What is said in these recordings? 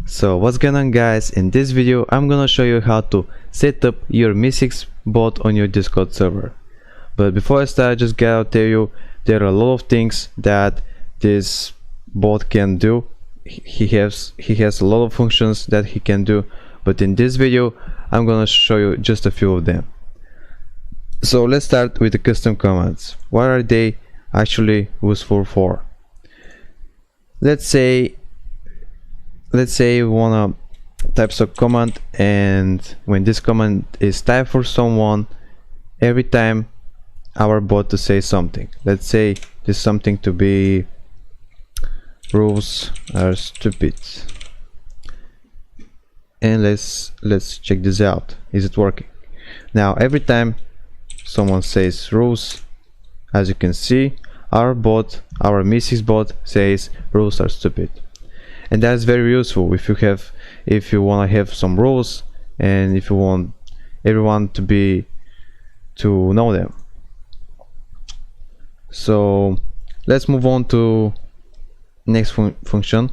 So what's going on, guys? In this video I'm gonna show you how to set up your MEE6 bot on your Discord server. But before I start, just gotta tell you there are a lot of things that this bot can do. He has a lot of functions that he can do, but in this video I'm gonna show you just a few of them. So let's start with the custom commands. What are they actually useful for? Let's say you wanna type some command, and when this command is typed for someone, every time our bot to say something, let's say there's something to be rules are stupid, and let's check this out. Is it working? Now every time someone says rules, as you can see, our MEE6 bot says rules are stupid. And that's very useful if you want to have some rules and if you want everyone to know them. So let's move on to next function,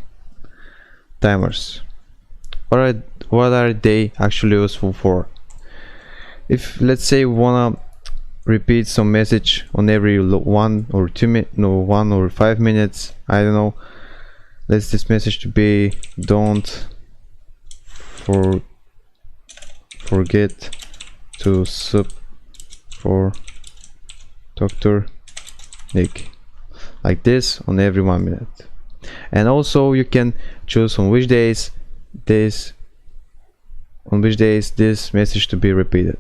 timers. What are they actually useful for? If let's say we wanna repeat some message on every 1 or 5 minutes, I don't know, let's this message to be don't forget to sub for Dr. Nick, like this on every 1 minute. And also you can choose on which days this message to be repeated.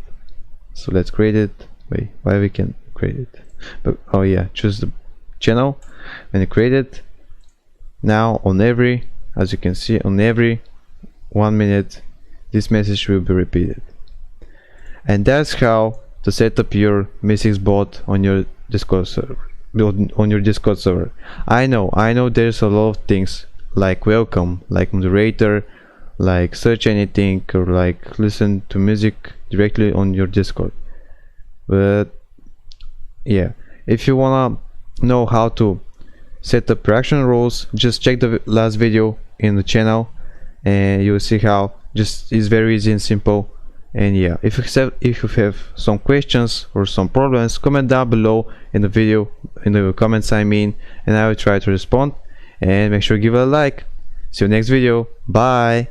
So let's create it. Wait, why we can create it? But oh yeah, choose the channel and you create it. Now on every, as you can see, on every 1 minute this message will be repeated. And that's how to set up your MEE6 bot on your Discord server. I know there's a lot of things like welcome, like moderator, like search anything, or like listen to music directly on your Discord. But yeah, if you wanna know how to set up reaction rules, just check the last video in the channel and you'll see how just is very easy and simple. And yeah, if you have some questions or some problems, comment down below in the video, in the comments I mean, and I will try to respond. And make sure to give it a like. See you next video. Bye.